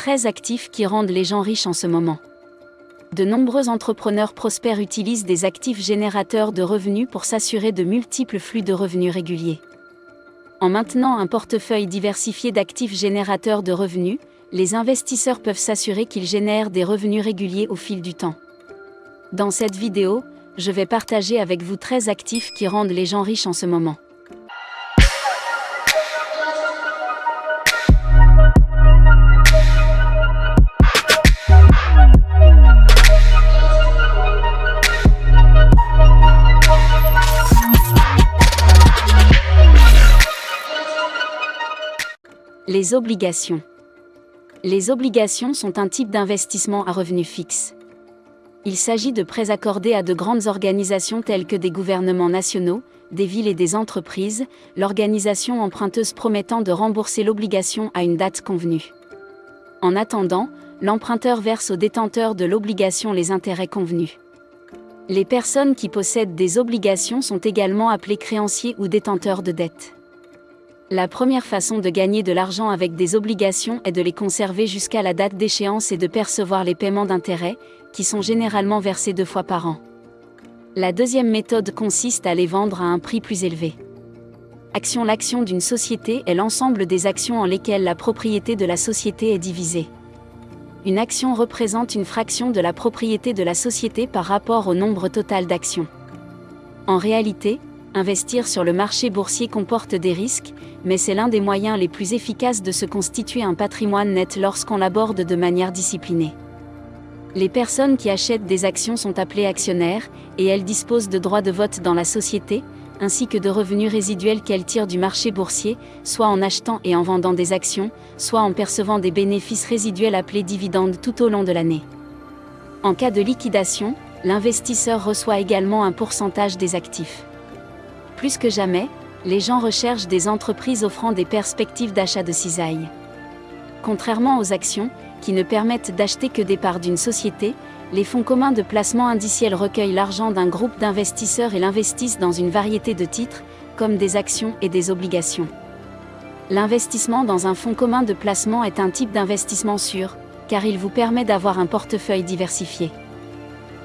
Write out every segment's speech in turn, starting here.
13 actifs qui rendent les gens riches en ce moment. De nombreux entrepreneurs prospères utilisent des actifs générateurs de revenus pour s'assurer de multiples flux de revenus réguliers. En maintenant un portefeuille diversifié d'actifs générateurs de revenus, les investisseurs peuvent s'assurer qu'ils génèrent des revenus réguliers au fil du temps. Dans cette vidéo, je vais partager avec vous 13 actifs qui rendent les gens riches en ce moment. Les obligations. Les obligations sont un type d'investissement à revenu fixe. Il s'agit de prêts accordés à de grandes organisations telles que des gouvernements nationaux, des villes et des entreprises, l'organisation emprunteuse promettant de rembourser l'obligation à une date convenue. En attendant, l'emprunteur verse au détenteur de l'obligation les intérêts convenus. Les personnes qui possèdent des obligations sont également appelées créanciers ou détenteurs de dettes. La première façon de gagner de l'argent avec des obligations est de les conserver jusqu'à la date d'échéance et de percevoir les paiements d'intérêts, qui sont généralement versés 2 fois par an. La deuxième méthode consiste à les vendre à un prix plus élevé. L'action d'une société est l'ensemble des actions en lesquelles la propriété de la société est divisée. Une action représente une fraction de la propriété de la société par rapport au nombre total d'actions. En réalité, investir sur le marché boursier comporte des risques, mais c'est l'un des moyens les plus efficaces de se constituer un patrimoine net lorsqu'on l'aborde de manière disciplinée. Les personnes qui achètent des actions sont appelées actionnaires, et elles disposent de droits de vote dans la société, ainsi que de revenus résiduels qu'elles tirent du marché boursier, soit en achetant et en vendant des actions, soit en percevant des bénéfices résiduels appelés dividendes tout au long de l'année. En cas de liquidation, l'investisseur reçoit également un pourcentage des actifs. Plus que jamais, les gens recherchent des entreprises offrant des perspectives d'achat de cisaille. Contrairement aux actions, qui ne permettent d'acheter que des parts d'une société, les fonds communs de placement indiciels recueillent l'argent d'un groupe d'investisseurs et l'investissent dans une variété de titres, comme des actions et des obligations. L'investissement dans un fonds commun de placement est un type d'investissement sûr, car il vous permet d'avoir un portefeuille diversifié.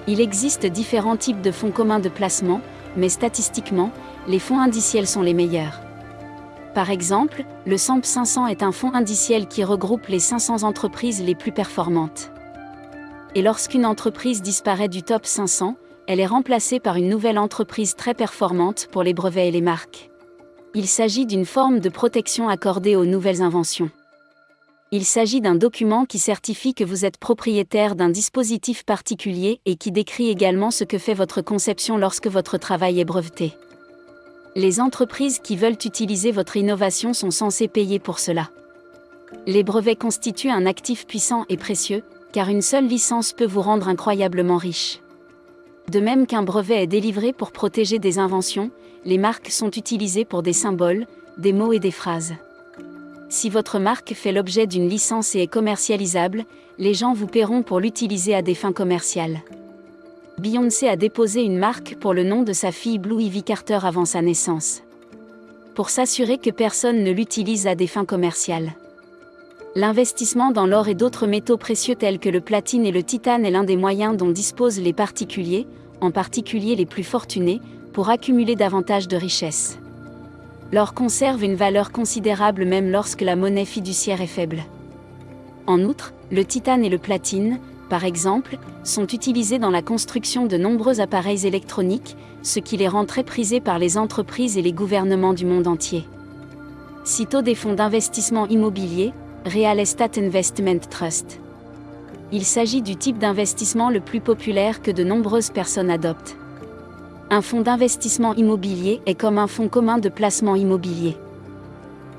Il existe différents types de fonds communs de placement, mais statistiquement, les fonds indiciels sont les meilleurs. Par exemple, le SAMP 500 est un fonds indiciel qui regroupe les 500 entreprises les plus performantes. Et lorsqu'une entreprise disparaît du top 500, elle est remplacée par une nouvelle entreprise très performante pour les brevets et les marques. Il s'agit d'une forme de protection accordée aux nouvelles inventions. Il s'agit d'un document qui certifie que vous êtes propriétaire d'un dispositif particulier et qui décrit également ce que fait votre conception lorsque votre travail est breveté. Les entreprises qui veulent utiliser votre innovation sont censées payer pour cela. Les brevets constituent un actif puissant et précieux, car une seule licence peut vous rendre incroyablement riche. De même qu'un brevet est délivré pour protéger des inventions, les marques sont utilisées pour des symboles, des mots et des phrases. Si votre marque fait l'objet d'une licence et est commercialisable, les gens vous paieront pour l'utiliser à des fins commerciales. Beyoncé a déposé une marque pour le nom de sa fille Blue Ivy Carter avant sa naissance. Pour s'assurer que personne ne l'utilise à des fins commerciales. L'investissement dans l'or et d'autres métaux précieux tels que le platine et le titane est l'un des moyens dont disposent les particuliers, en particulier les plus fortunés, pour accumuler davantage de richesses. L'or conserve une valeur considérable même lorsque la monnaie fiduciaire est faible. En outre, le titane et le platine, par exemple, sont utilisés dans la construction de nombreux appareils électroniques, ce qui les rend très prisés par les entreprises et les gouvernements du monde entier. Citons des fonds d'investissement immobilier, Real Estate Investment Trust. Il s'agit du type d'investissement le plus populaire que de nombreuses personnes adoptent. Un fonds d'investissement immobilier est comme un fonds commun de placement immobilier.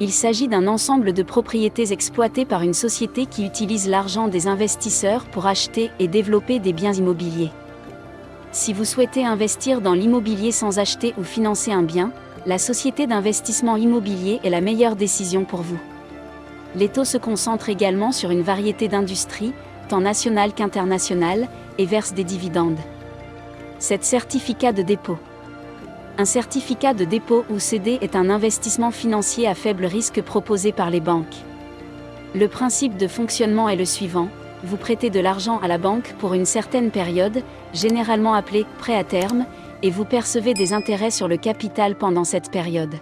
Il s'agit d'un ensemble de propriétés exploitées par une société qui utilise l'argent des investisseurs pour acheter et développer des biens immobiliers. Si vous souhaitez investir dans l'immobilier sans acheter ou financer un bien, la société d'investissement immobilier est la meilleure décision pour vous. Les taux se concentrent également sur une variété d'industries, tant nationales qu'internationales, et versent des dividendes. Certificat de dépôt. Un certificat de dépôt ou CD est un investissement financier à faible risque proposé par les banques. Le principe de fonctionnement est le suivant: vous prêtez de l'argent à la banque pour une certaine période, généralement appelée prêt à terme, et vous percevez des intérêts sur le capital pendant cette période.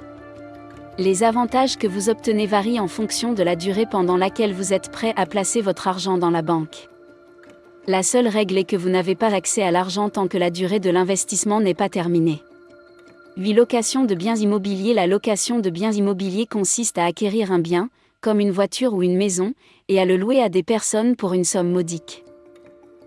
Les avantages que vous obtenez varient en fonction de la durée pendant laquelle vous êtes prêt à placer votre argent dans la banque. La seule règle est que vous n'avez pas accès à l'argent tant que la durée de l'investissement n'est pas terminée. 8. Location de biens immobiliers. La location de biens immobiliers consiste à acquérir un bien, comme une voiture ou une maison, et à le louer à des personnes pour une somme modique.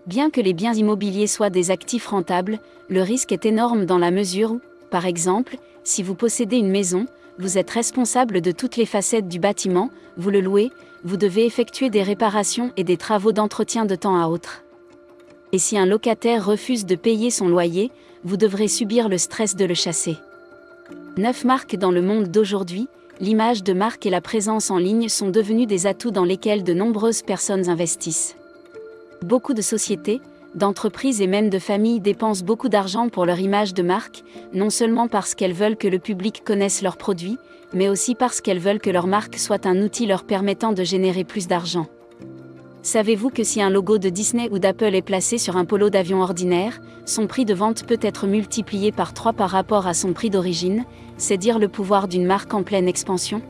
Bien que les biens immobiliers soient des actifs rentables, le risque est énorme dans la mesure où, par exemple, si vous possédez une maison, vous êtes responsable de toutes les facettes du bâtiment, vous le louez, vous devez effectuer des réparations et des travaux d'entretien de temps à autre. Et si un locataire refuse de payer son loyer, vous devrez subir le stress de le chasser. 9. Marque. Dans le monde d'aujourd'hui, l'image de marque et la présence en ligne sont devenus des atouts dans lesquels de nombreuses personnes investissent. Beaucoup de sociétés, d'entreprises et même de familles dépensent beaucoup d'argent pour leur image de marque, non seulement parce qu'elles veulent que le public connaisse leurs produits, mais aussi parce qu'elles veulent que leur marque soit un outil leur permettant de générer plus d'argent. Savez-vous que si un logo de Disney ou d'Apple est placé sur un polo d'avion ordinaire, son prix de vente peut être multiplié par 3 par rapport à son prix d'origine? C'est dire le pouvoir d'une marque en pleine expansion.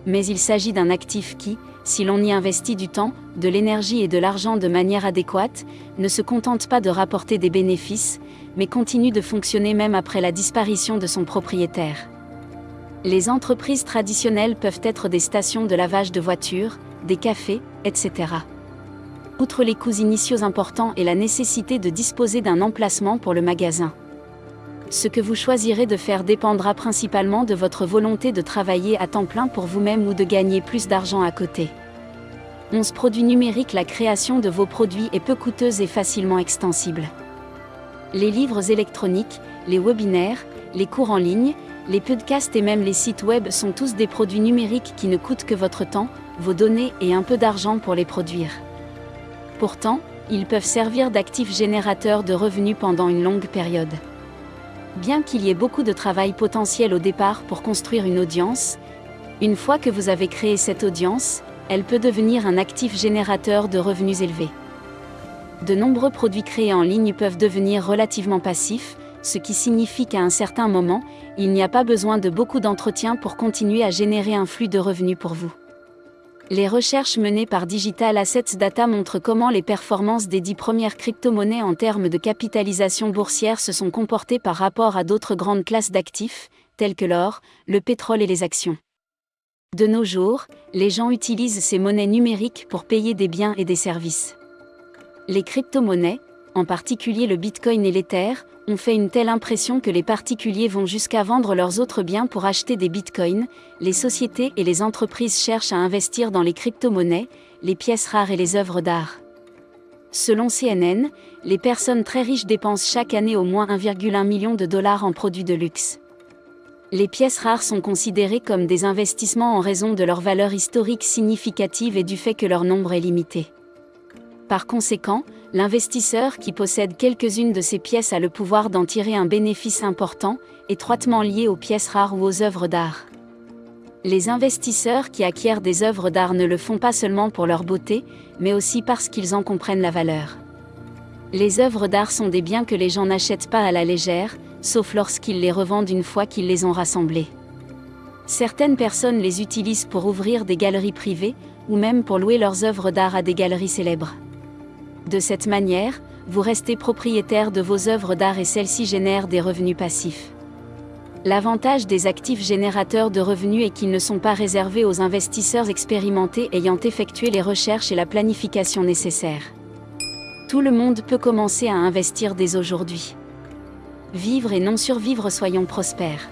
Mais il s'agit d'un actif qui, si l'on y investit du temps, de l'énergie et de l'argent de manière adéquate, ne se contente pas de rapporter des bénéfices, mais continue de fonctionner même après la disparition de son propriétaire. Les entreprises traditionnelles peuvent être des stations de lavage de voitures, des cafés, etc. Outre les coûts initiaux importants et la nécessité de disposer d'un emplacement pour le magasin. Ce que vous choisirez de faire dépendra principalement de votre volonté de travailler à temps plein pour vous-même ou de gagner plus d'argent à côté. 11. Produits numériques. La création de vos produits est peu coûteuse et facilement extensible. Les livres électroniques, les webinaires, les cours en ligne, les podcasts et même les sites web sont tous des produits numériques qui ne coûtent que votre temps, vos données et un peu d'argent pour les produire. Pourtant, ils peuvent servir d'actifs générateurs de revenus pendant une longue période. Bien qu'il y ait beaucoup de travail potentiel au départ pour construire une audience, une fois que vous avez créé cette audience, elle peut devenir un actif générateur de revenus élevés. De nombreux produits créés en ligne peuvent devenir relativement passifs, ce qui signifie qu'à un certain moment, il n'y a pas besoin de beaucoup d'entretien pour continuer à générer un flux de revenus pour vous. Les recherches menées par Digital Assets Data montrent comment les performances des 10 premières crypto-monnaies en termes de capitalisation boursière se sont comportées par rapport à d'autres grandes classes d'actifs, telles que l'or, le pétrole et les actions. De nos jours, les gens utilisent ces monnaies numériques pour payer des biens et des services. Les crypto-monnaies, en particulier le Bitcoin et l'Ether, ont fait une telle impression que les particuliers vont jusqu'à vendre leurs autres biens pour acheter des bitcoins. Les sociétés et les entreprises cherchent à investir dans les crypto-monnaies, les pièces rares et les œuvres d'art. Selon CNN, les personnes très riches dépensent chaque année au moins 1,1 million de dollars en produits de luxe. Les pièces rares sont considérées comme des investissements en raison de leur valeur historique significative et du fait que leur nombre est limité. Par conséquent, l'investisseur qui possède quelques-unes de ces pièces a le pouvoir d'en tirer un bénéfice important, étroitement lié aux pièces rares ou aux œuvres d'art. Les investisseurs qui acquièrent des œuvres d'art ne le font pas seulement pour leur beauté, mais aussi parce qu'ils en comprennent la valeur. Les œuvres d'art sont des biens que les gens n'achètent pas à la légère, sauf lorsqu'ils les revendent une fois qu'ils les ont rassemblés. Certaines personnes les utilisent pour ouvrir des galeries privées, ou même pour louer leurs œuvres d'art à des galeries célèbres. De cette manière, vous restez propriétaire de vos œuvres d'art et celles-ci génèrent des revenus passifs. L'avantage des actifs générateurs de revenus est qu'ils ne sont pas réservés aux investisseurs expérimentés ayant effectué les recherches et la planification nécessaires. Tout le monde peut commencer à investir dès aujourd'hui. Vivre et non survivre, soyons prospères.